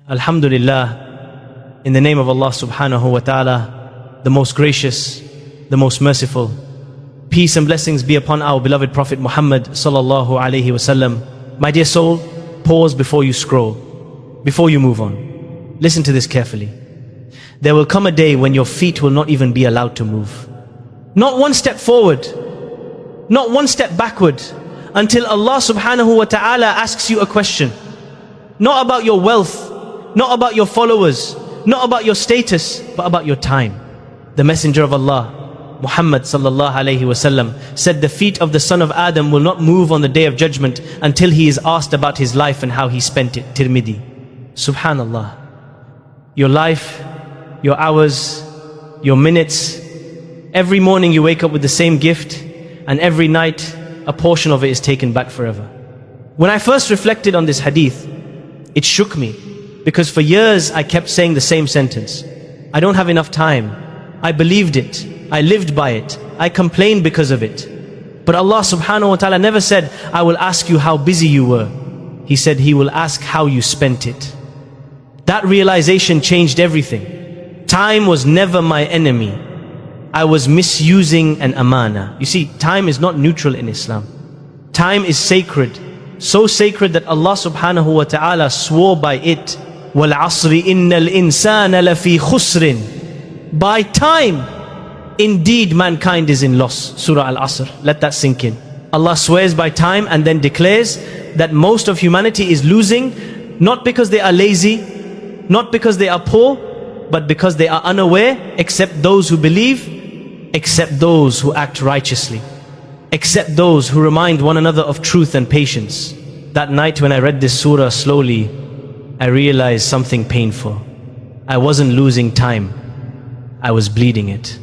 Alhamdulillah, in the name of Allah subhanahu wa ta'ala, the most gracious, the most merciful. Peace and blessings be upon our beloved Prophet Muhammad sallallahu alaihi wasallam. My dear soul, pause before you scroll, before you move on. Listen to this carefully. There will come a day when your feet will not even be allowed to move. Not one step forward, not one step backward, until Allah subhanahu wa ta'ala asks you a question. Not about your wealth, not about your followers, not about your status, but about your time. The Messenger of Allah, Muhammad sallallahu alayhi wasallam, said the feet of the son of Adam will not move on the day of judgment until he is asked about his life and how he spent it. Tirmidhi. Subhanallah. Your life, your hours, your minutes, every morning you wake up with the same gift, and every night a portion of it is taken back forever. When I first reflected on this hadith, it shook me, because for years I kept saying the same sentence. I don't have enough time. I believed it. I lived by it. I complained because of it. But Allah subhanahu wa ta'ala never said, I will ask you how busy you were. He said He will ask how you spent it. That realization changed everything. Time was never my enemy. I was misusing an amana. You see, time is not neutral in Islam. Time is sacred. So sacred that Allah subhanahu wa ta'ala swore by it. وَالْعَصْرِ إِنَّ الْإِنسَانَ لَفِي خُسْرٍ. By time, indeed mankind is in loss. Surah Al-Asr. Let that sink in. Allah swears by time and then declares that most of humanity is losing, not because they are lazy, not because they are poor, but because they are unaware, except those who believe, except those who act righteously, except those who remind one another of truth and patience. That night when I read this surah slowly, I realized something painful. I wasn't losing time, I was bleeding it.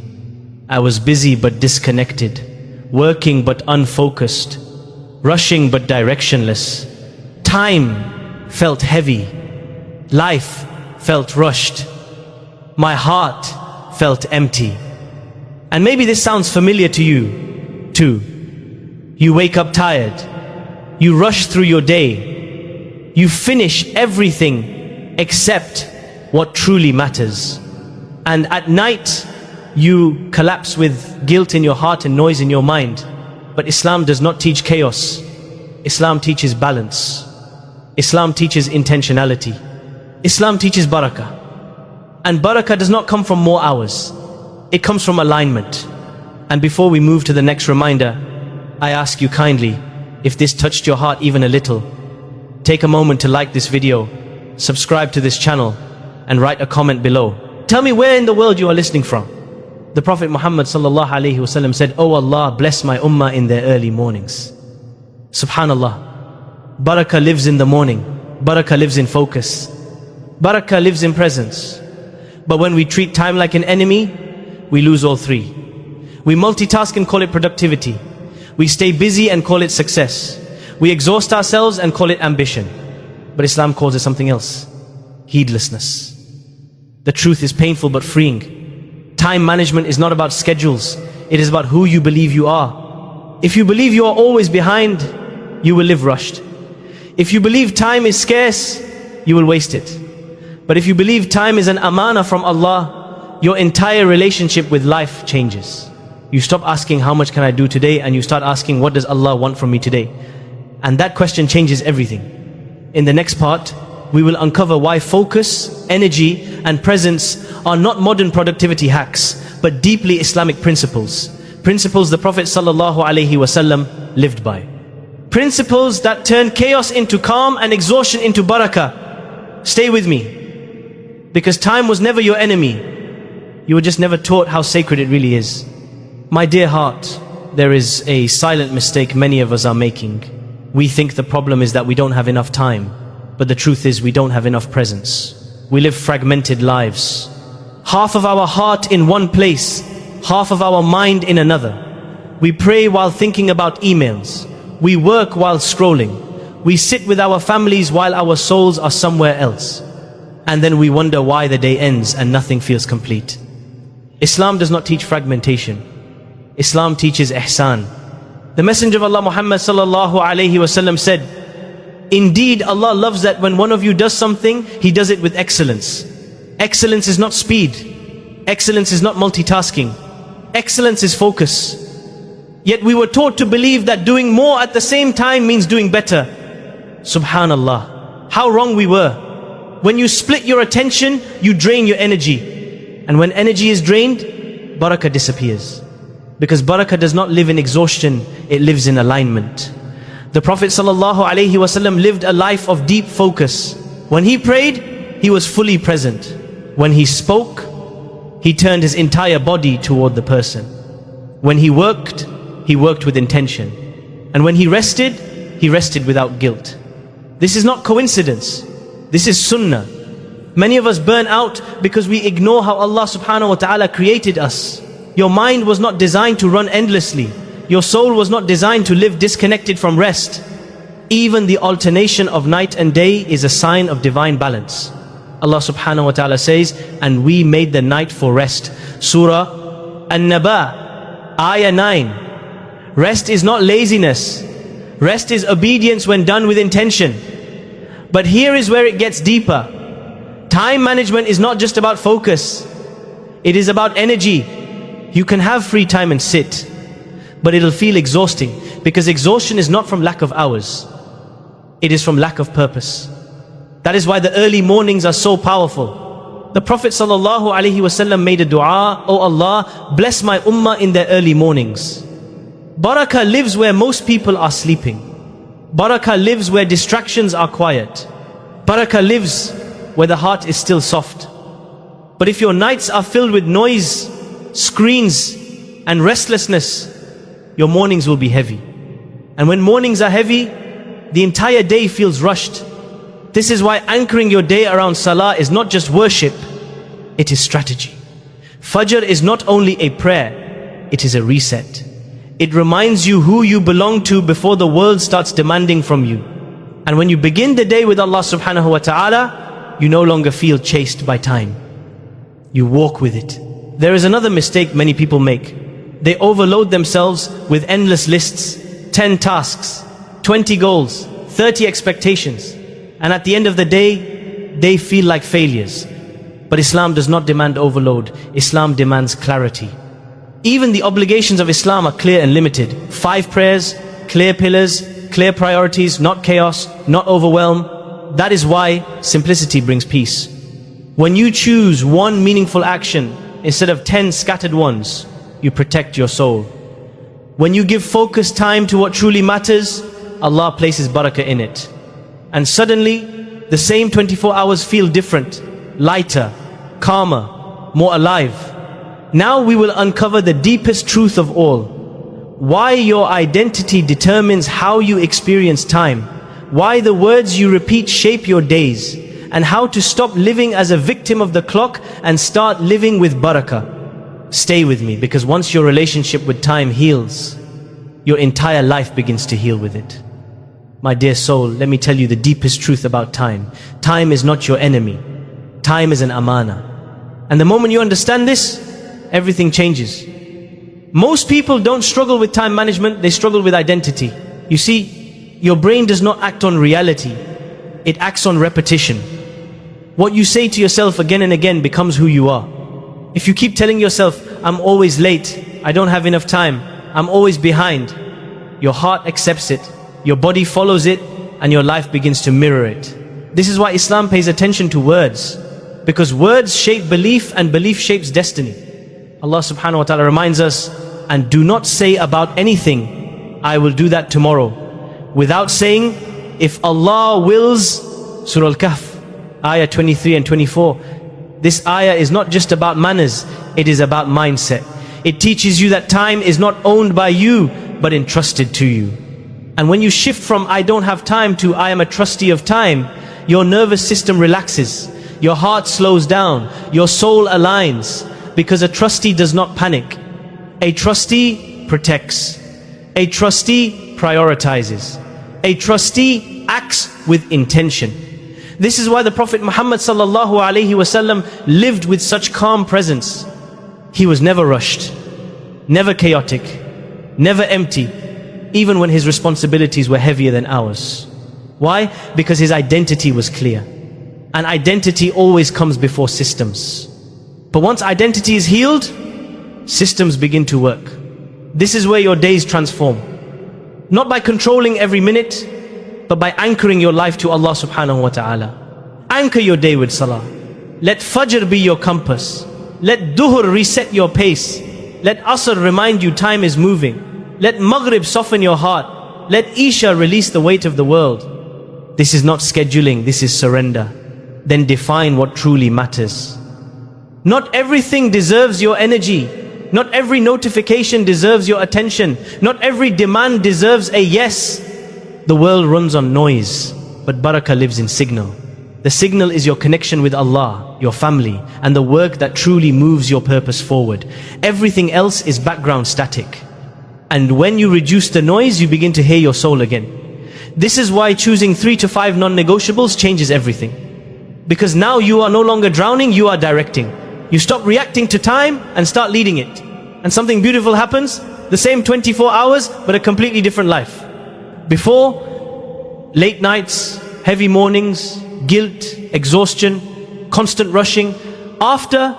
I was busy but disconnected, working but unfocused, rushing but directionless. Time felt heavy, life felt rushed, my heart felt empty. And maybe this sounds familiar to you too. You wake up tired, you rush through your day, you finish everything except what truly matters. And at night, you collapse with guilt in your heart and noise in your mind. But Islam does not teach chaos. Islam teaches balance. Islam teaches intentionality. Islam teaches barakah. And barakah does not come from more hours. It comes from alignment. And before we move to the next reminder, I ask you kindly, if this touched your heart even a little, take a moment to like this video, subscribe to this channel, and write a comment below. Tell me where in the world you are listening from. The Prophet Muhammad sallallahu alaihi wasallam said, "Oh Allah, bless my ummah in their early mornings." Subhanallah. Barakah lives in the morning. Barakah lives in focus. Barakah lives in presence. But when we treat time like an enemy, we lose all three. We multitask and call it productivity. We stay busy and call it success. We exhaust ourselves and call it ambition. But Islam calls it something else. Heedlessness. The truth is painful but freeing. Time management is not about schedules. It is about who you believe you are. If you believe you are always behind, you will live rushed. If you believe time is scarce, you will waste it. But if you believe time is an amana from Allah, your entire relationship with life changes. You stop asking how much can I do today, and you start asking what does Allah want from me today. And that question changes everything. In the next part, we will uncover why focus, energy and presence are not modern productivity hacks, but deeply Islamic principles. Principles the Prophet sallallahu alaihi wasallam lived by. Principles that turn chaos into calm and exhaustion into barakah. Stay with me. Because time was never your enemy. You were just never taught how sacred it really is. My dear heart, there is a silent mistake many of us are making. We think the problem is that we don't have enough time. But the truth is we don't have enough presence. We live fragmented lives. Half of our heart in one place, half of our mind in another. We pray while thinking about emails. We work while scrolling. We sit with our families while our souls are somewhere else. And then we wonder why the day ends and nothing feels complete. Islam does not teach fragmentation. Islam teaches ihsan. The Messenger of Allah Muhammad sallallahu alaihi wasallam said, Indeed, Allah loves that when one of you does something, He does it with excellence. Excellence is not speed. Excellence is not multitasking. Excellence is focus. Yet we were taught to believe that doing more at the same time means doing better. Subhanallah, how wrong we were. When you split your attention, you drain your energy. And when energy is drained, barakah disappears. Because barakah does not live in exhaustion, it lives in alignment. The Prophet ﷺ lived a life of deep focus. When he prayed, he was fully present. When he spoke, he turned his entire body toward the person. When he worked with intention. And when he rested without guilt. This is not coincidence. This is sunnah. Many of us burn out because we ignore how Allah subhanahu wa ta'ala created us. Your mind was not designed to run endlessly. Your soul was not designed to live disconnected from rest. Even the alternation of night and day is a sign of divine balance. Allah subhanahu wa ta'ala says, and we made the night for rest. Surah An-Naba, Ayah 9. Rest is not laziness. Rest is obedience when done with intention. But here is where it gets deeper. Time management is not just about focus. It is about energy. You can have free time and sit, but it'll feel exhausting, because exhaustion is not from lack of hours. It is from lack of purpose. That is why the early mornings are so powerful. The Prophet ﷺ made a dua, "Oh Allah, bless my ummah in their early mornings." Barakah lives where most people are sleeping. Barakah lives where distractions are quiet. Barakah lives where the heart is still soft. But if your nights are filled with noise, screens and restlessness, your mornings will be heavy. And when mornings are heavy, the entire day feels rushed. This is why anchoring your day around salah is not just worship, it is strategy. Fajr is not only a prayer, it is a reset. It reminds you who you belong to before the world starts demanding from you. And when you begin the day with Allah subhanahu wa ta'ala, you no longer feel chased by time. You walk with it. There is another mistake many people make. They overload themselves with endless lists, 10 tasks, 20 goals, 30 expectations. And at the end of the day, they feel like failures. But Islam does not demand overload. Islam demands clarity. Even the obligations of Islam are clear and limited. 5 prayers, clear pillars, clear priorities, not chaos, not overwhelm. That is why simplicity brings peace. When you choose one meaningful action instead of 10 scattered ones, you protect your soul. When you give focused time to what truly matters, Allah places barakah in it. And suddenly, the same 24 hours feel different, lighter, calmer, more alive. Now we will uncover the deepest truth of all. Why your identity determines how you experience time. Why the words you repeat shape your days. And how to stop living as a victim of the clock and start living with barakah. Stay with me, because once your relationship with time heals, your entire life begins to heal with it. My dear soul, let me tell you the deepest truth about time. Time is not your enemy. Time is an amana. And the moment you understand this, everything changes. Most people don't struggle with time management, they struggle with identity. You see, your brain does not act on reality, it acts on repetition. What you say to yourself again and again becomes who you are. If you keep telling yourself, I'm always late, I don't have enough time, I'm always behind, your heart accepts it, your body follows it, and your life begins to mirror it. This is why Islam pays attention to words, because words shape belief and belief shapes destiny. Allah subhanahu wa ta'ala reminds us, and do not say about anything, I will do that tomorrow, without saying, if Allah wills. Surah Al-Kahf, Ayah 23 and 24. This ayah is not just about manners, it is about mindset. It teaches you that time is not owned by you, but entrusted to you. And when you shift from I don't have time to I am a trustee of time, your nervous system relaxes, your heart slows down, your soul aligns, because a trustee does not panic. A trustee protects. A trustee prioritizes. A trustee acts with intention. This is why the Prophet Muhammad ﷺ lived with such calm presence. He was never rushed, never chaotic, never empty, even when his responsibilities were heavier than ours. Why? Because his identity was clear. And identity always comes before systems. But once identity is healed, systems begin to work. This is where your days transform. Not by controlling every minute, but by anchoring your life to Allah subhanahu wa ta'ala. Anchor your day with salah. Let Fajr be your compass. Let Duhur reset your pace. Let Asr remind you time is moving. Let Maghrib soften your heart. Let Isha release the weight of the world. This is not scheduling, this is surrender. Then define what truly matters. Not everything deserves your energy. Not every notification deserves your attention. Not every demand deserves a yes. The world runs on noise, but barakah lives in signal. The signal is your connection with Allah, your family, and the work that truly moves your purpose forward. Everything else is background static. And when you reduce the noise, you begin to hear your soul again. This is why choosing 3 to 5 non-negotiables changes everything. Because now you are no longer drowning, you are directing. You stop reacting to time and start leading it. And something beautiful happens, the same 24 hours, but a completely different life. Before, late nights, heavy mornings, guilt, exhaustion, constant rushing. After,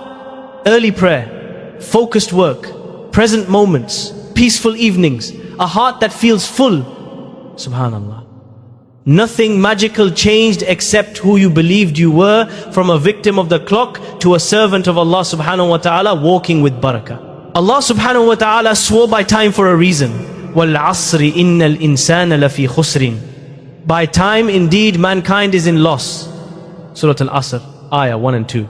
early prayer, focused work, present moments, peaceful evenings, a heart that feels full. Subhanallah. Nothing magical changed except who you believed you were, from a victim of the clock to a servant of Allah subhanahu wa ta'ala walking with barakah. Allah subhanahu wa ta'ala swore by time for a reason. وَالْعَصْرِ إِنَّ الْإِنسَانَ لَفِي خُسْرٍ. By time indeed mankind is in loss. Surah Al-Asr, ayah 1 and 2.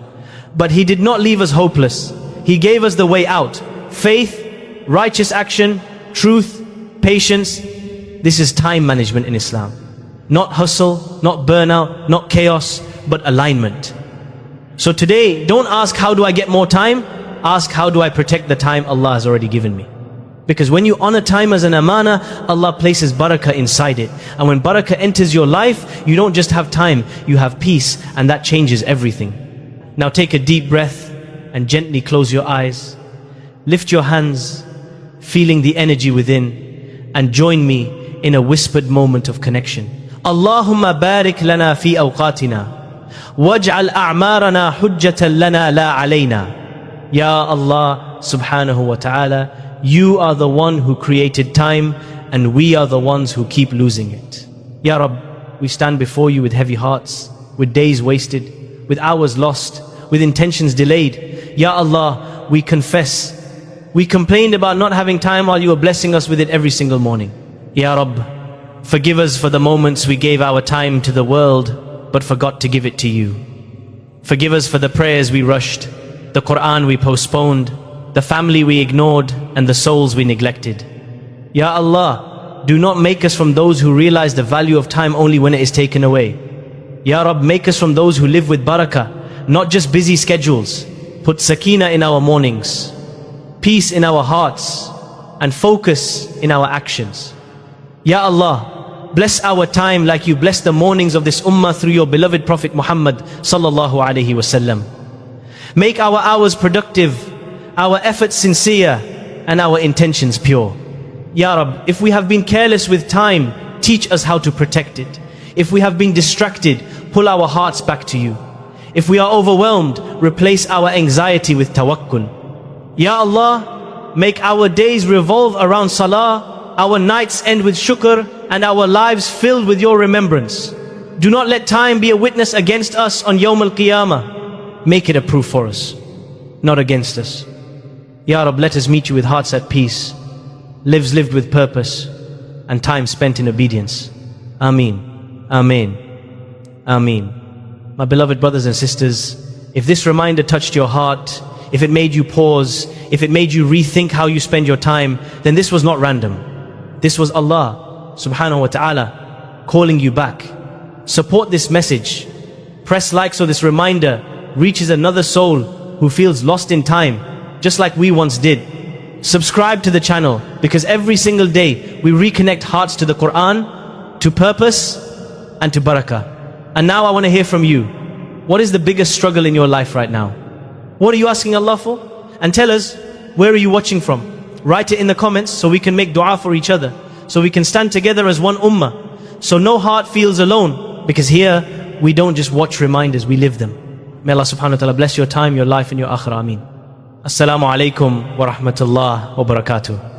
But He did not leave us hopeless. He gave us the way out. Faith, righteous action, truth, patience. This is time management in Islam. Not hustle, not burnout, not chaos, but alignment. So today, don't ask how do I get more time? Ask how do I protect the time Allah has already given me. Because when you honor time as an amana, Allah places barakah inside it. And when barakah enters your life, you don't just have time, you have peace, and that changes everything. Now take a deep breath and gently close your eyes. Lift your hands, feeling the energy within, and join me in a whispered moment of connection. Allahumma barik lana fi awqatina waj'al a'marana hujjatan lana la alayna. Ya Allah subhanahu wa ta'ala, You are the one who created time, and we are the ones who keep losing it. Ya Rabb, we stand before You with heavy hearts, with days wasted, with hours lost, with intentions delayed. Ya Allah, we confess, we complained about not having time while You are blessing us with it every single morning. Ya Rabb, forgive us for the moments we gave our time to the world, but forgot to give it to You. Forgive us for the prayers we rushed, the Quran we postponed, the family we ignored, and the souls we neglected. Ya Allah, do not make us from those who realize the value of time only when it is taken away. Ya Rabb, make us from those who live with barakah, not just busy schedules. Put sakina in our mornings, peace in our hearts, and focus in our actions. Ya Allah, bless our time like You blessed the mornings of this ummah through Your beloved Prophet Muhammad sallallahu alaihi wasallam. Make our hours productive, our efforts sincere, and our intentions pure. Ya Rabb, if we have been careless with time, teach us how to protect it. If we have been distracted, pull our hearts back to You. If we are overwhelmed, replace our anxiety with tawakkul. Ya Allah, make our days revolve around salah, our nights end with shukr, and our lives filled with Your remembrance. Do not let time be a witness against us on Yawm al-Qiyamah. Make it a proof for us, not against us. Ya Rabb, let us meet You with hearts at peace, lives lived with purpose, and time spent in obedience. Ameen, Ameen, Ameen. My beloved brothers and sisters, if this reminder touched your heart, if it made you pause, if it made you rethink how you spend your time, then this was not random. This was Allah subhanahu wa ta'ala calling you back. Support this message. Press like so this reminder reaches another soul who feels lost in time, just like we once did. Subscribe to the channel, because every single day we reconnect hearts to the Quran, to purpose, and to barakah. And now I want to hear from you. What is the biggest struggle in your life right now? What are you asking Allah for? And tell us, where are you watching from? Write it in the comments so we can make dua for each other, so we can stand together as one ummah, So no heart feels alone, because here we don't just watch reminders, we live them. May Allah subhanahu wa ta'ala bless your time, your life and your akhirah. Ameen. Assalamu alaikum wa rahmatullah wa barakatuh.